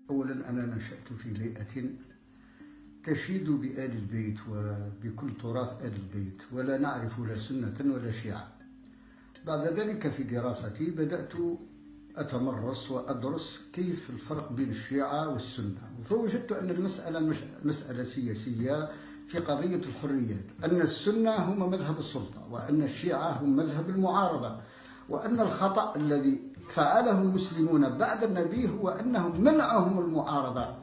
أولا أنا نشأت في بيئة تشيد بآل البيت وبكل تراث آل البيت، ولا نعرف لا سنة ولا شيعة. بعد ذلك في دراستي بدأت أتمرس وأدرس كيف الفرق بين الشيعة والسنة، فوجدت أن المسألة مسألة سياسية في قضية الحريات، أن السنة هم مذهب السلطة وأن الشيعة هم مذهب المعارضة، وأن الخطأ الذي فعله المسلمون بعد النبي هو أنهم منعهم المعارضة،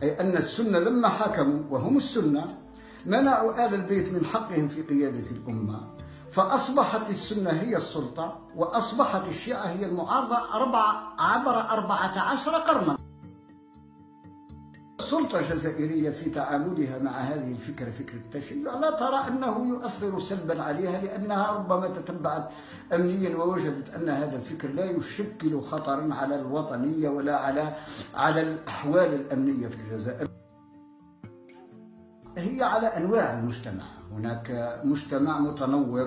أي أن السنة لما حكموا وهم السنة منعوا آل البيت من حقهم في قيادة الأمة، فأصبحت السنة هي السلطة وأصبحت الشيعة هي المعارضة عبر 14 قرنا. السلطة الجزائرية في تعاملها مع هذه الفكرة، فكرة التشيع، لا ترى أنه يؤثر سلبا عليها، لأنها ربما تتبعت أمنيا ووجدت أن هذا الفكر لا يشكل خطرا على الوطنية ولا على الأحوال الأمنية في الجزائر. هي على أنواع المجتمع، هناك مجتمع متنور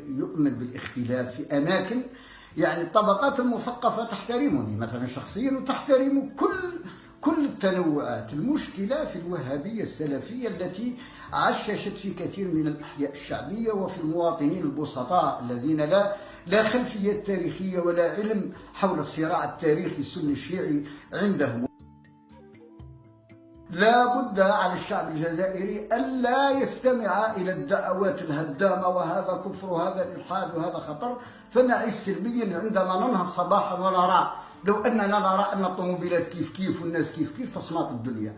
يؤمن بالاختلاف في أماكن، يعني الطبقات المثقفة تحترمني مثلا شخصيا وتحترم كل التنوعات. المشكلة في الوهابية السلفية التي عششت في كثير من الأحياء الشعبية وفي المواطنين البسطاء الذين لا خلفية تاريخية ولا علم حول الصراع التاريخي السني الشيعي عندهم. لا بد على الشعب الجزائري ألا يستمع إلى الدعوات الهدامة وهذا كفر وهذا الإلحاد وهذا خطر، فنعيش سلبيا عندما ننهض صباحا ونرى، لو أننا نرى أن الطوموبيلات كيف والناس كيف تصمت الدنيا.